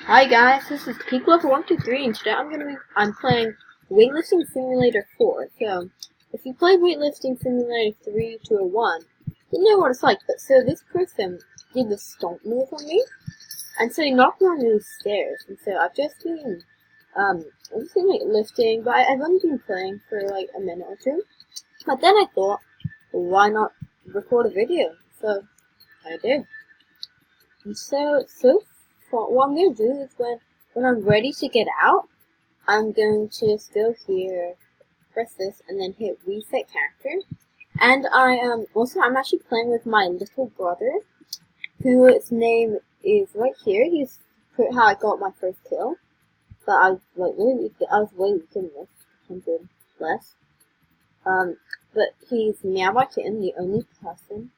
Hi guys, this is PeakLove123 and today I'm playing Weightlifting Simulator 4. So, if you played Weightlifting Simulator 3, 2, or 1, you know what it's like. But so this person did the stomp move on me, and so he knocked me on these stairs. And so I've just been lifting, but I've only been playing for like a minute or two. But then I thought, well, why not record a video? So I did. And so what I'm going to do is when I'm ready to get out, I'm going to just go here, press this, and then hit reset character. And I'm actually playing with my little brother, whose name is right here. He's how I got my first kill. But I was way weaker than this, 100 less. But he's Meowbot Kitten, the only person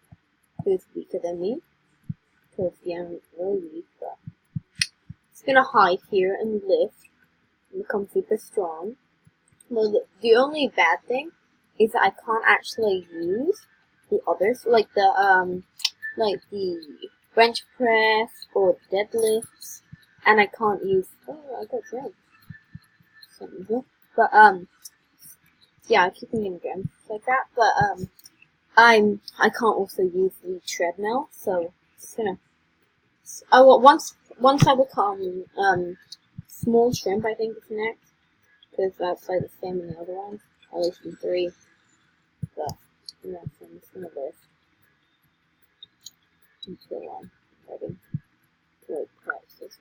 who's weaker than me. Because yeah, I'm really weak, but gonna hide here and lift and become super strong. Well, the only bad thing is that I can't actually use the others, like the bench press or deadlifts, and I can't use. Oh, I got gems. Something good. But yeah, I keep thinking gems like that. But I can't also use the treadmill, so it's gonna. Once I become small shrimp, I think is next, because that's like the same in the other ones, at least in 3. But yeah, so I'm just gonna list until I'm ready to like practice.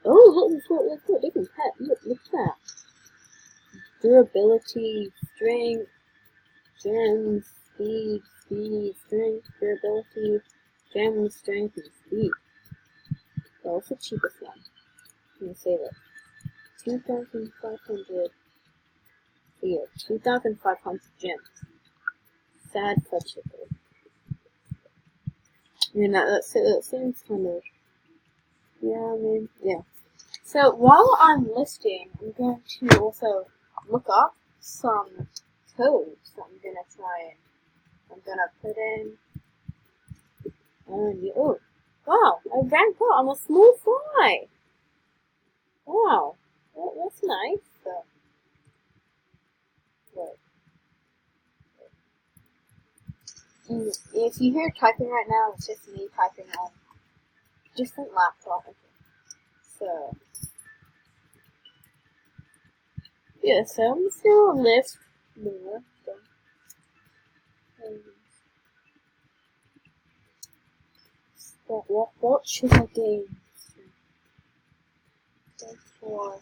Oh, let's got a different pet. Look at that. Durability, strength, gems, speed, strength, durability, gems, strength, and speed. So what's the cheapest one? I'm gonna save it. 2,500. So yeah, 2,500 gems. Sad fudgicle. I mean, that seems kind of. Yeah, I mean, yeah. So while I'm listing, I'm going to also look up some codes that I'm gonna try and I'm gonna put in. Oh, wow! I ranked up. I'm a small fry. Wow, that's nice. So, if you hear typing right now, it's just me typing on a different laptop. So, yeah, so I'm just gonna list more. What should I gain? For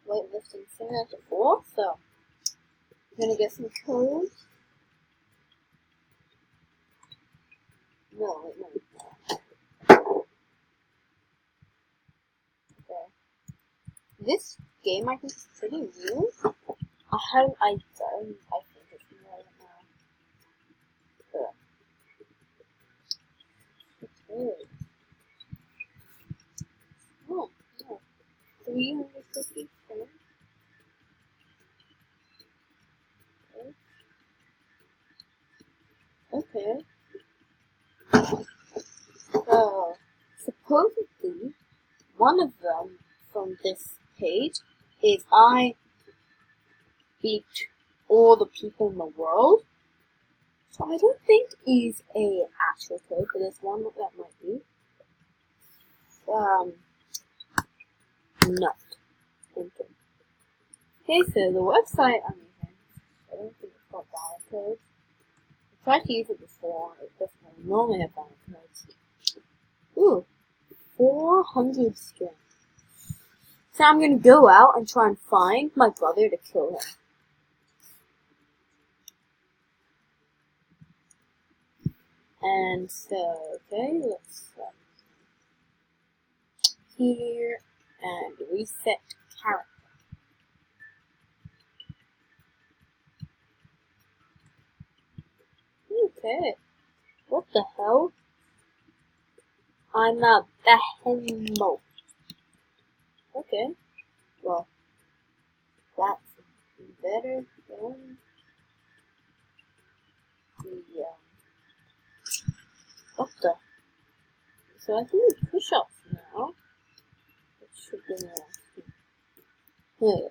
weightlifting simulator 4, so I'm gonna get some codes. No, wait, no. Okay. This game I think is pretty new. I think it's new right now. Okay. Oh, yeah. 350 cents. Okay. So, supposedly, one of them from this page is I beat all the people in the world. So I don't think is a actual code, but there's one that might be. Not thinking. Okay, so the website I'm using, I don't think it's got valid codes. I tried to use it before, it doesn't normally have valid codes. Ooh, 400 strength. So I'm gonna go out and try and find my brother to kill him. And so, okay, let's here and reset character. Okay, what the hell? I'm a behemoth. Okay, well, that's better than. the doctor. So I can do push-ups now. It should be nice. Here.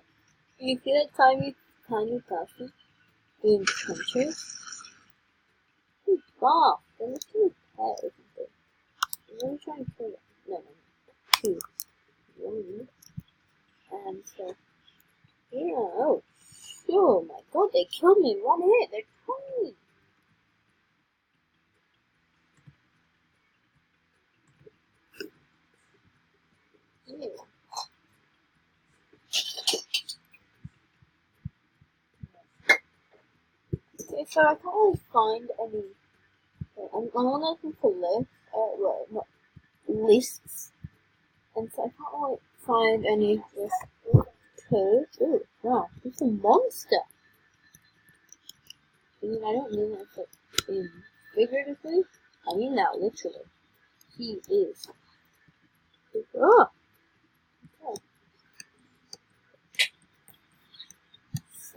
You see that tiny person doing crunches? He's soft. They're not too tight, isn't it? Let me try and kill it. No. 2, 1. And so, yeah, oh, sure, my god, they killed me in 1 hit. They're tiny. Yeah. Okay, so I can't really find any. I'm only looking for lists. Well, not lists. And so I can't really find any lists. Codes. Ooh, wow, it's a monster. I mean, I don't mean that like figuratively. I mean that literally. He is. Oh. Okay.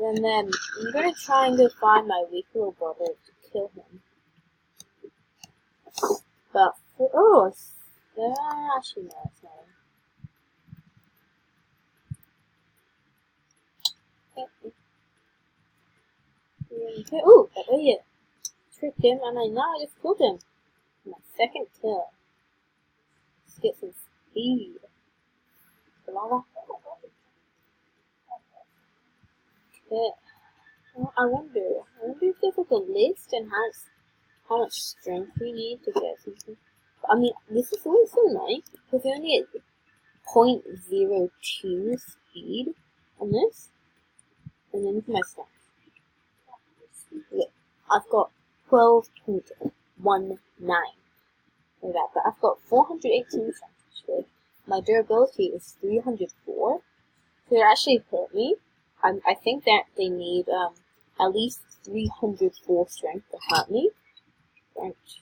And then I'm gonna try and go find my weak little brother to kill him. But actually no, it's not him. Okay. Oh, that idiot tricked him, and I just killed him. My second kill. Let's get some speed. Okay. Well, I wonder if there's like a list and how much strength we need to get something. I mean, this is always so nice because we only get 0.02 speed on this, and then my stats. Look, I've got 12.19 like that, but I've got 418 strength actually. My durability is 304, so it actually hurt me. I think that they need at least 304 strength to hurt me. Strength.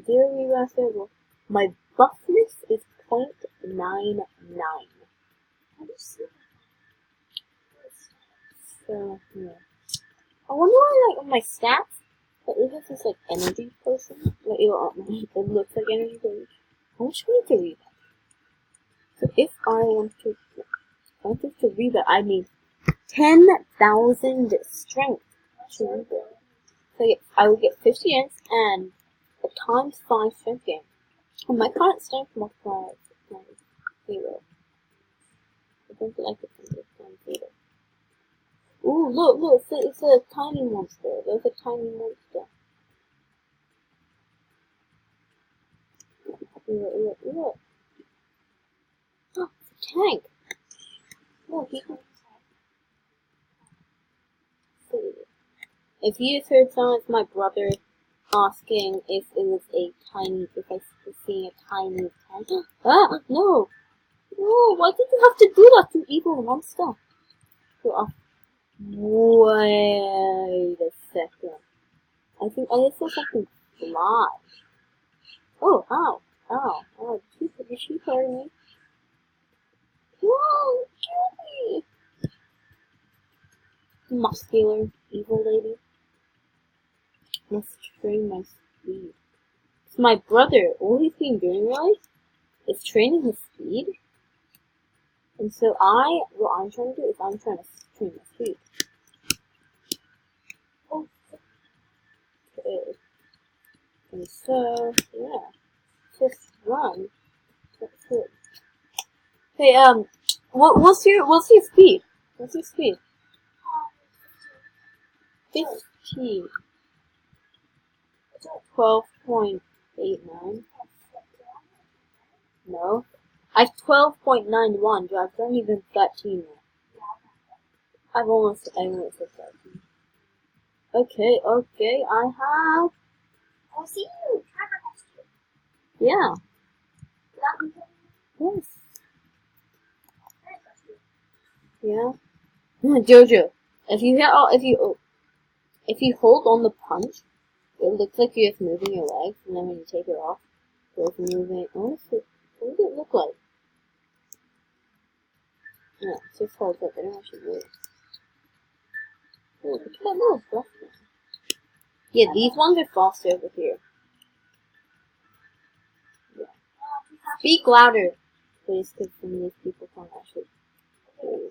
Very well. My buffness is 0.99. So, yeah. I wonder why, like, on my stats, but it has this, like, energy potion. Like, it looks like energy potion. How much do I need to read that? So, if I want to read that, I need 10,000 strength to read it. So, yeah, I will get 50 ends and a times 5 strength gain. And my current strength multiplier is 0. I don't like it from this times 0. Ooh, look, it's a tiny monster. There's a tiny monster. Look. Oh, it's a tank. Look, he can see. If you heard someone, it's my brother asking if it was if I was seeing a tiny tank. Ah, no! No, why did you have to do that, you evil monster? Wait a second. I think I just saw something fly. Oh, ow. Did she hurt me? Whoa, kill me! Muscular, evil lady. Let's train my speed. It's my brother. All he's been doing really is training his speed. And so what I'm trying to do is I'm trying to train my speed. Okay. And so, yeah. Just run. That's it. Hey, what's your speed? What's your speed? 15. 12.89. No. I 12.91, but I've done even 13 now. I've almost said 13. Okay, I have. I'll see you. Yeah. Yes. Yeah. Jojo, if you hold on the punch, it looks like you're just moving your legs, and then when you take it off, it's moving. Honestly, what does it look like? No, it's just holds up. They don't actually move. Oh, look at that little brush. Yeah, these ones are faster over here. Yeah. Speak louder, please, because some of these people can't actually hear you.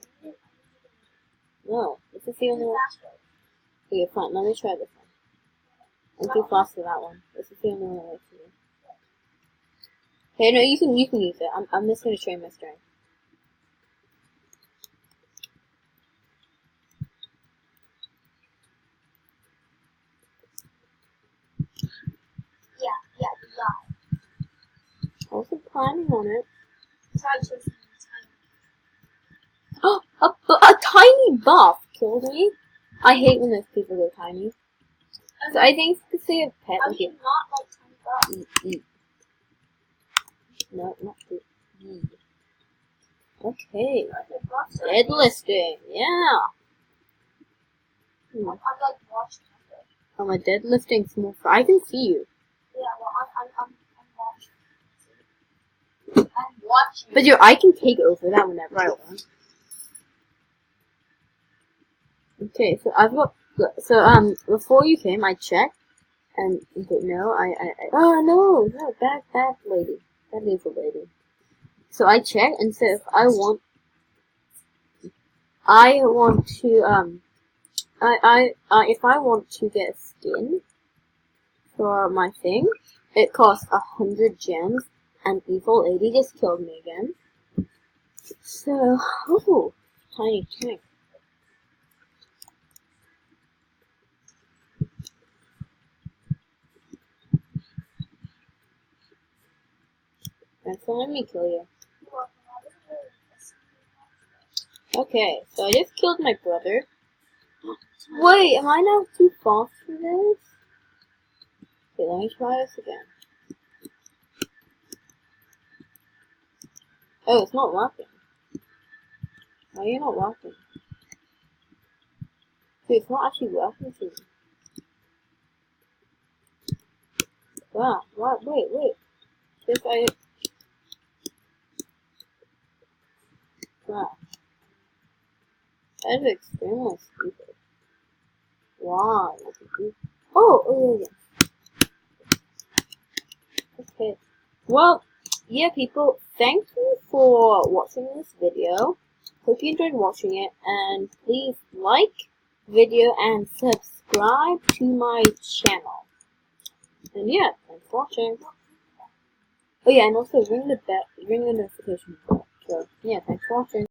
No, this is the only one. Okay, fine, let me try this one. I'm too fast for that one. This is the only one I like to do. Okay, no, you can use it. I'm just gonna train my strength. Yeah, you got I wasn't planning on it. it. Try chasing the Oh, a tiny buff killed me. I hate when those people go tiny. So I think it's because they have pet. How do you not like tiny bugs? Eat. No, not eat. Eat. Okay. Deadlifting, yeah. I'm like watching it. I'm a deadlifting small fry. I can see you. Yeah, well, I'm watching. I'm watching. But I can take over that whenever I want. Okay, so I've got, before you came, I checked, and, no, oh no, bad lady. That is a lady. So I checked, and so if I want to, if I want to get a skin for my thing, it costs 100 gems, and Evil Lady just killed me again. So, oh, tiny tank. Thanks for letting me kill you. Okay, so I just killed my brother. Wait, am I now too fast for this? Okay, let me try this again. Oh, it's not working. Why are you not working? Dude, it's not actually working for me. Wow, what? Wait. This I... Wow. That is extremely stupid. Wow. Oh, yeah. Okay. Well, yeah, people, thank you for watching this video. Hope you enjoyed watching it, and please like video and subscribe to my channel. And yeah, thanks for watching. Oh yeah, and also ring the notification bell. So yeah, thanks for watching.